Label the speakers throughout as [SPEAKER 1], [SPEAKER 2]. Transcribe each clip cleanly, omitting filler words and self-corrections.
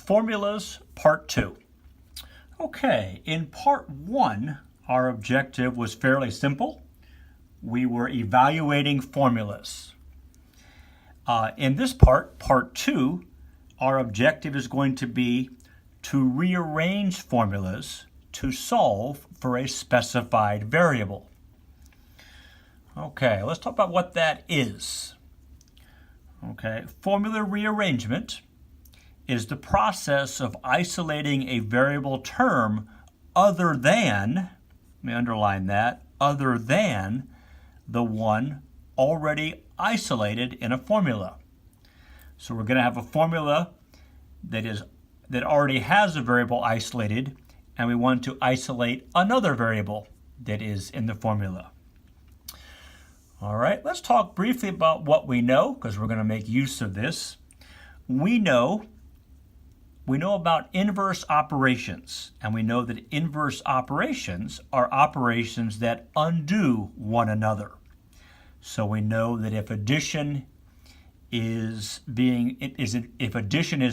[SPEAKER 1] Formulas, Part 2. Okay, in Part 1, our objective was fairly simple. We were evaluating formulas. In this part, Part 2, our objective is going to be to rearrange formulas to solve for a specified variable. Okay, let's talk about what that is. Okay, formula rearrangement is the process of isolating a variable term other than, let me underline that, other than the one already isolated in a formula. So we're going to have a formula that already has a variable isolated, and we want to isolate another variable that is in the formula. All right, let's talk briefly about what we know, because we're going to make use of this. We know about inverse operations, and we know that inverse operations are operations that undo one another. So we know that if addition is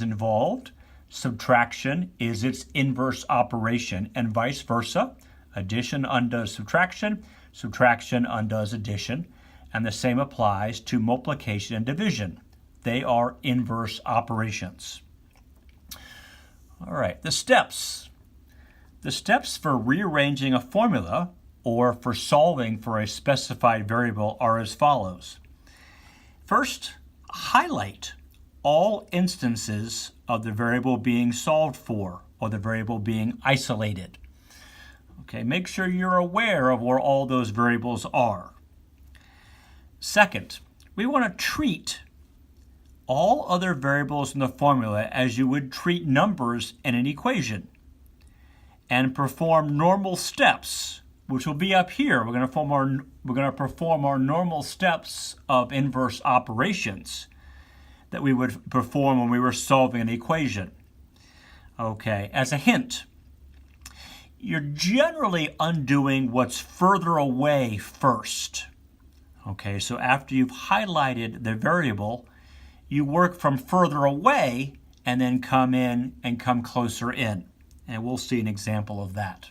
[SPEAKER 1] involved, subtraction is its inverse operation, and vice versa. Addition undoes subtraction, subtraction undoes addition, and the same applies to multiplication and division. They are inverse operations. All right, the steps. The steps for rearranging a formula or for solving for a specified variable are as follows. First, highlight all instances of the variable being solved for or the variable being isolated. Okay, make sure you're aware of where all those variables are. Second, we want to treat all other variables in the formula as you would treat numbers in an equation and perform normal steps, which will be up here. We're going to perform our normal steps of inverse operations that we would perform when we were solving an equation. Okay, as a hint, you're generally undoing what's further away first. Okay, so after you've highlighted the variable, you work from further away and then come in and come closer in. And we'll see an example of that.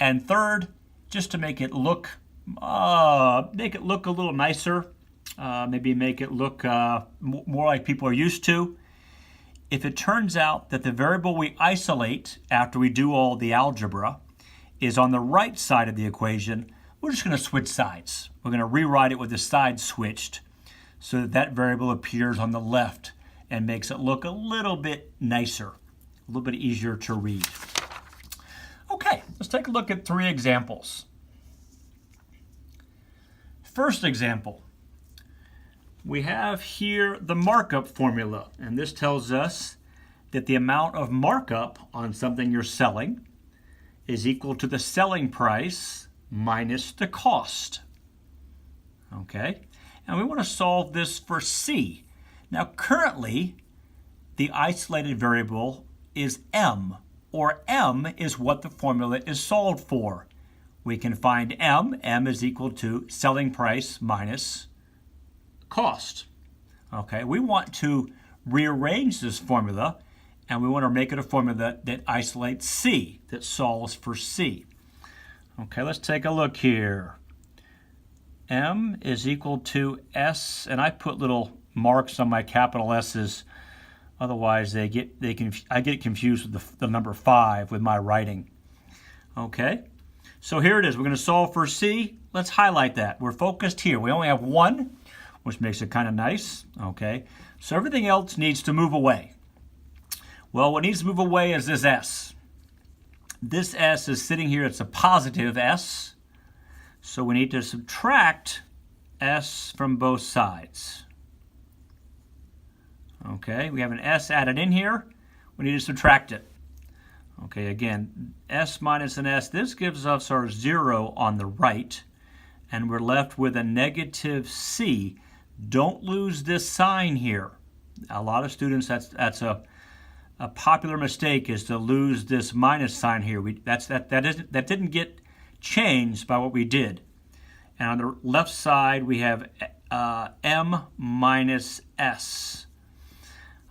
[SPEAKER 1] And third, just to make it look a little nicer, maybe make it look more like people are used to. If it turns out that the variable we isolate after we do all the algebra is on the right side of the equation, we're just going to switch sides. We're going to rewrite it with the side switched so that variable appears on the left and makes it look a little bit nicer, a little bit easier to read. Okay, let's take a look at 3 examples. First example, we have here the markup formula, and this tells us that the amount of markup on something you're selling is equal to the selling price minus the cost. Okay, and we want to solve this for C. Now currently, the isolated variable is M, or M is what the formula is solved for. We can find M. M is equal to selling price minus cost. Okay, we want to rearrange this formula, and we want to make it a formula that isolates C, that solves for C. Okay, let's take a look here. M is equal to S, and I put little marks on my capital S's. Otherwise, I get confused with the number 5 with my writing. Okay, so here it is. We're going to solve for C. Let's highlight that. We're focused here. We only have 1, which makes it kind of nice. Okay, so everything else needs to move away. Well, what needs to move away is this S. This S is sitting here. It's a positive S. So we need to subtract S from both sides. Okay, we have an S added in here. We need to subtract it. Okay, again, S minus an S. This gives us our 0 on the right, and we're left with a negative C. Don't lose this sign here. A lot of students, that's a popular mistake, is to lose this minus sign here. That didn't get changed by what we did. And on the left side, we have M minus S.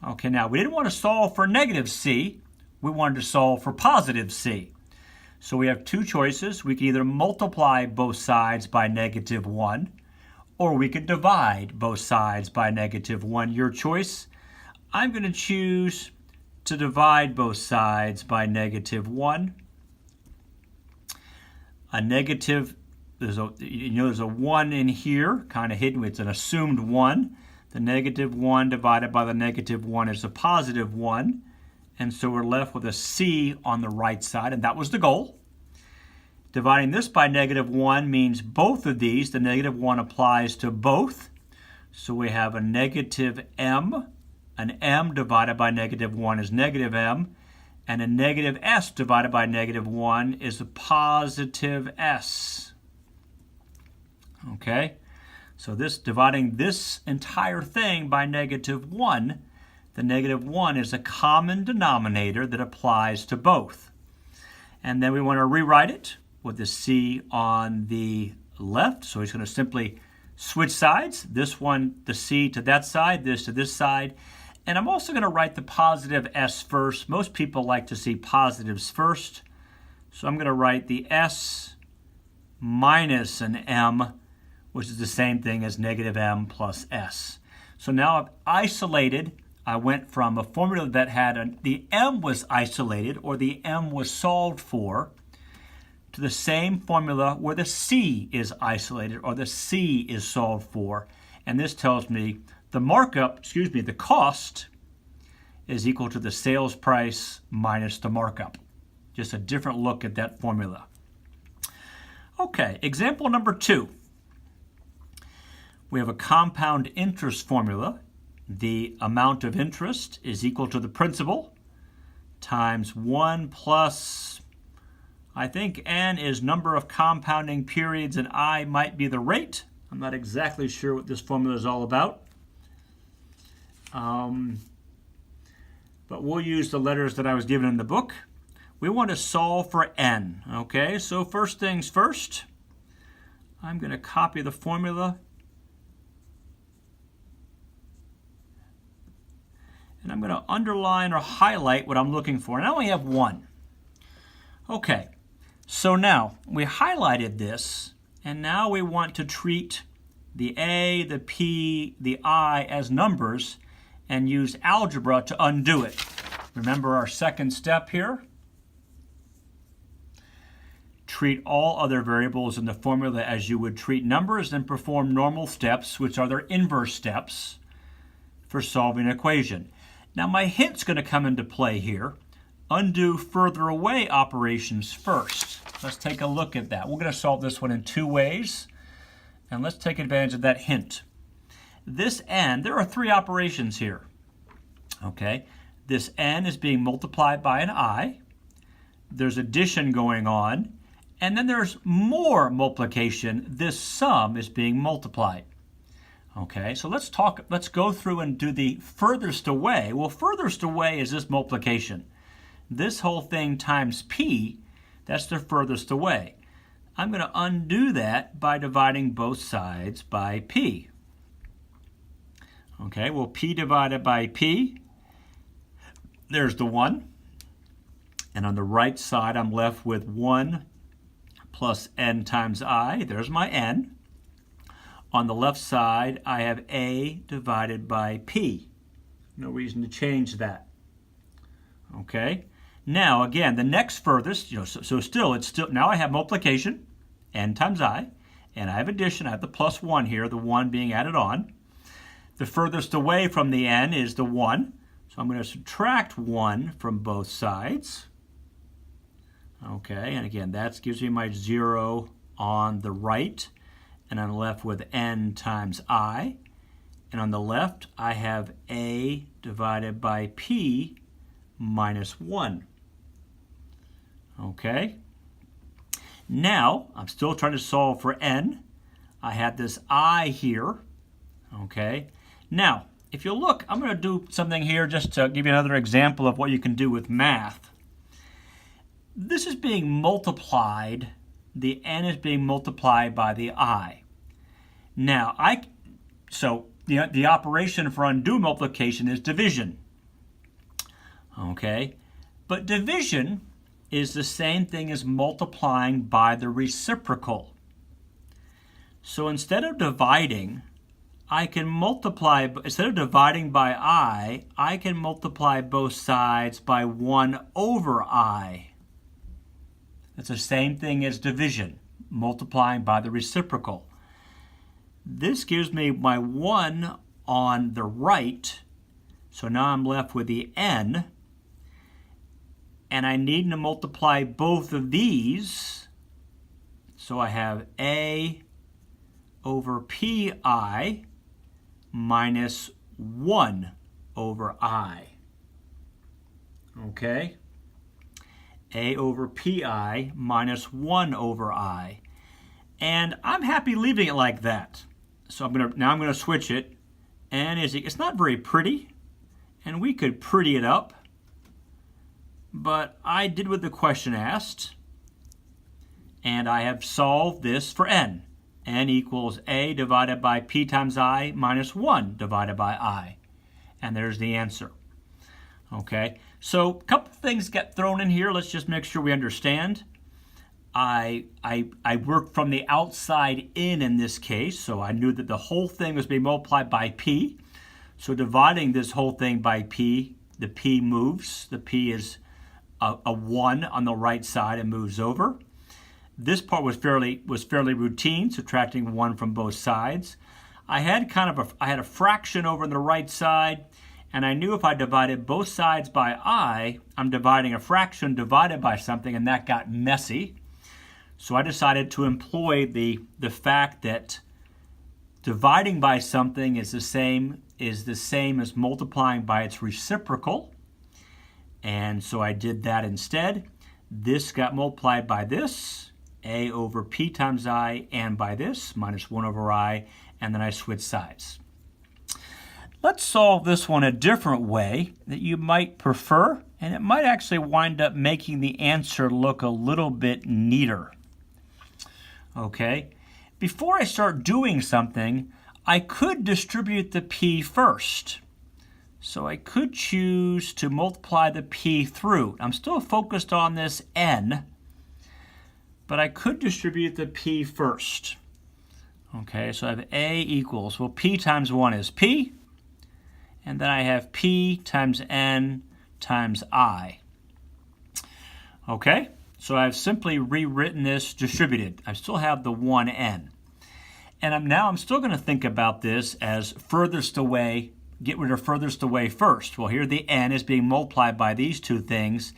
[SPEAKER 1] Okay, now we didn't want to solve for negative c. We wanted to solve for positive c. So we have two choices. We can either multiply both sides by negative 1, or we could divide both sides by negative 1. Your choice. I'm going to choose to divide both sides by negative 1. A negative, there's a 1 in here, kind of hidden. It's an assumed 1. The negative 1 divided by the negative 1 is a positive 1. And so we're left with a c on the right side, and that was the goal. Dividing this by negative 1 means both of these. The negative 1 applies to both. So we have a negative m. An m divided by negative 1 is negative m. And a negative s divided by negative 1 is a positive s. Okay? So this dividing this entire thing by negative 1, the negative 1 is a common denominator that applies to both. And then we want to rewrite it with the c on the left. So he's going to simply switch sides. This one, the c to that side, this to this side. And I'm also going to write the positive s first. Most people like to see positives first. So I'm going to write the s minus an m, which is the same thing as negative m plus s. So now I've isolated. I went from a formula that had the m was isolated, or the m was solved for, to the same formula where the c is isolated, or the c is solved for. And this tells me the markup, the cost is equal to the sales price minus the markup. Just a different look at that formula. Okay, example number 2. We have a compound interest formula. The amount of interest is equal to the principal times 1 plus, I think n is number of compounding periods and I might be the rate. I'm not exactly sure what this formula is all about. But we'll use the letters that I was given in the book. We want to solve for n. Okay, so first things first, I'm going to copy the formula. And I'm going to underline or highlight what I'm looking for. And I only have 1. Okay, so now we highlighted this, and now we want to treat the a, the p, the I as numbers and use algebra to undo it. Remember our second step here? Treat all other variables in the formula as you would treat numbers and perform normal steps, which are their inverse steps, for solving an equation. Now my hint's going to come into play here. Undo further away operations first. Let's take a look at that. We're going to solve this one in 2 ways. And let's take advantage of that hint. This n, there are 3 operations here. Okay, this n is being multiplied by an I. There's addition going on. And then there's more multiplication. This sum is being multiplied. Okay, so let's go through and do the furthest away. Well, furthest away is this multiplication. This whole thing times p, that's the furthest away. I'm going to undo that by dividing both sides by p. Okay, well, p divided by p, there's the 1. And on the right side, I'm left with 1 plus n times I. There's my n. On the left side, I have a divided by p. No reason to change that. Okay. Now, again, the next furthest, now I have multiplication, n times I, and I have addition. I have the plus 1 here, the 1 being added on. The furthest away from the n is the 1. So I'm going to subtract 1 from both sides. Okay, and again, that gives me my 0 on the right. And I'm left with n times I. And on the left, I have a divided by p minus 1. Okay. Now, I'm still trying to solve for n. I have this I here. Okay. Now, if you look, I'm going to do something here just to give you another example of what you can do with math. This is being multiplied. The n is being multiplied by the I. Now, the operation for undo multiplication is division. Okay? But division is the same thing as multiplying by the reciprocal. So instead of dividing, I can multiply, instead of dividing by I can multiply both sides by 1 over I. That's the same thing as division, multiplying by the reciprocal. This gives me my 1 on the right, so now I'm left with the n, and I need to multiply both of these, so I have a over pi minus 1 over I. Okay? A over pi minus 1 over I. And I'm happy leaving it like that. So now I'm going to switch it. And it's not very pretty, and we could pretty it up, but I did what the question asked, and I have solved this for n. N equals a divided by p times I minus 1 divided by I. And there's the answer. Okay, so a couple things get thrown in here. Let's just make sure we understand. I worked from the outside in this case, so I knew that the whole thing was being multiplied by p. So dividing this whole thing by p, the p moves. The p is a 1 on the right side and moves over. This part was fairly routine, subtracting 1 from both sides. I had a fraction over on the right side, and I knew if I divided both sides by I'm dividing a fraction divided by something, and that got messy. So I decided to employ the fact that dividing by something is the same as multiplying by its reciprocal. And so I did that instead. This got multiplied by this, a over p times I, and by this, minus 1 over I, and then I switch sides. Let's solve this one a different way that you might prefer, and it might actually wind up making the answer look a little bit neater. Okay, before I start doing something, I could distribute the p first. So I could choose to multiply the p through. I'm still focused on this n, but I could distribute the p first. Okay, so I have a equals, well, p times 1 is p, and then I have p times n times I. Okay, so I've simply rewritten this distributed. I still have the 1n. And now I'm still going to think about this as furthest away, get rid of furthest away first. Well, here the n is being multiplied by these two things,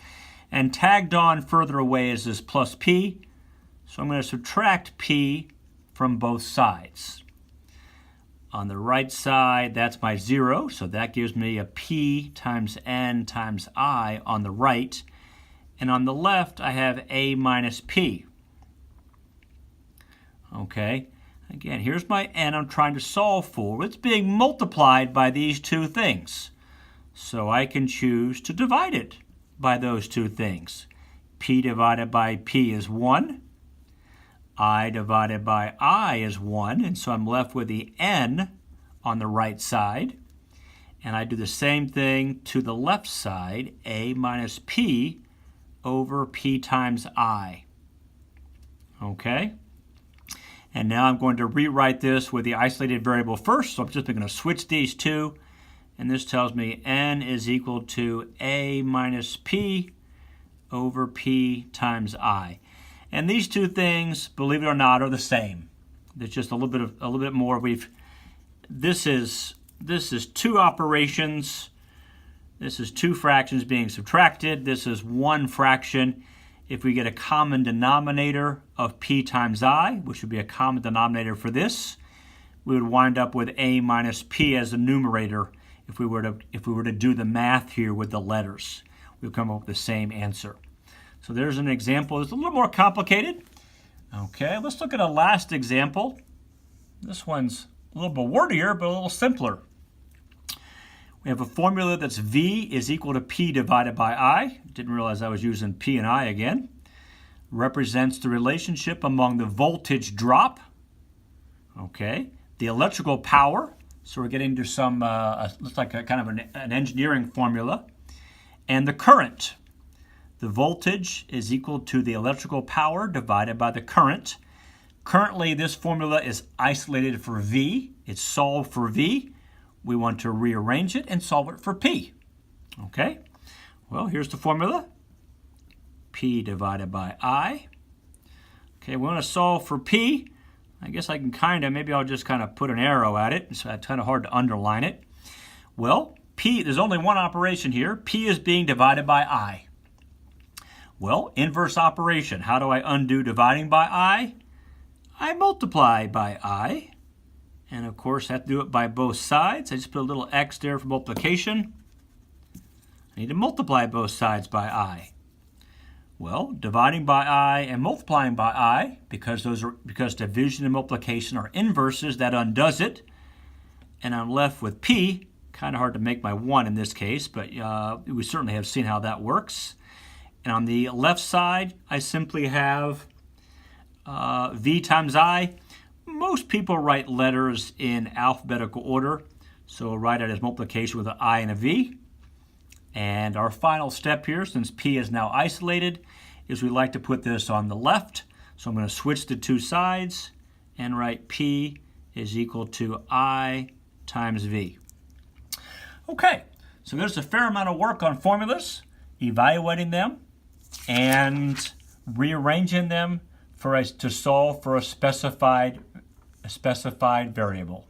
[SPEAKER 1] and tagged on further away is this plus p. So I'm going to subtract p from both sides. On the right side, that's my 0, so that gives me a p times n times I on the right. And on the left, I have a minus p. Okay, again, here's my n I'm trying to solve for. It's being multiplied by these two things. So I can choose to divide it by those two things. P divided by p is 1. I divided by I is 1, and so I'm left with the n on the right side. And I do the same thing to the left side, a minus p over p times I. Okay? And now I'm going to rewrite this with the isolated variable first, so I'm just going to switch these two, and this tells me n is equal to a minus p over p times I. And these two things, believe it or not, are the same. There's just a little bit more. This is two operations. This is two fractions being subtracted. This is one fraction. If we get a common denominator of p times I, which would be a common denominator for this, we would wind up with a minus p as a numerator. If we were to do the math here with the letters, we'd come up with the same answer. So there's an example. It's a little more complicated. Okay, let's look at a last example. This one's a little bit wordier, but a little simpler. We have a formula that's V is equal to P divided by I. Didn't realize I was using P and I again. Represents the relationship among the voltage drop. Okay, the electrical power. So we're getting to some, looks like a kind of an engineering formula. and the current. The voltage is equal to the electrical power divided by the current. Currently, this formula is isolated for V. It's solved for V. We want to rearrange it and solve it for P. Okay, well, here's the formula. P divided by I. Okay, we want to solve for P. I guess I can maybe I'll just put an arrow at it. It's kind of hard to underline it. Well, P, there's only one operation here. P is being divided by I. Well, inverse operation. How do I undo dividing by I? I multiply by I. And of course, I have to do it by both sides. I just put a little X there for multiplication. I need to multiply both sides by I. Well, dividing by I and multiplying by I, because division and multiplication are inverses, that undoes it. And I'm left with P. Kind of hard to make my 1 in this case, but we certainly have seen how that works. And on the left side, I simply have V times I. Most people write letters in alphabetical order, so we'll write it as multiplication with an I and a V. And our final step here, since P is now isolated, is we like to put this on the left. So I'm going to switch the two sides and write P is equal to I times V. Okay, so there's a fair amount of work on formulas, evaluating them, and rearranging them to solve for a specified variable.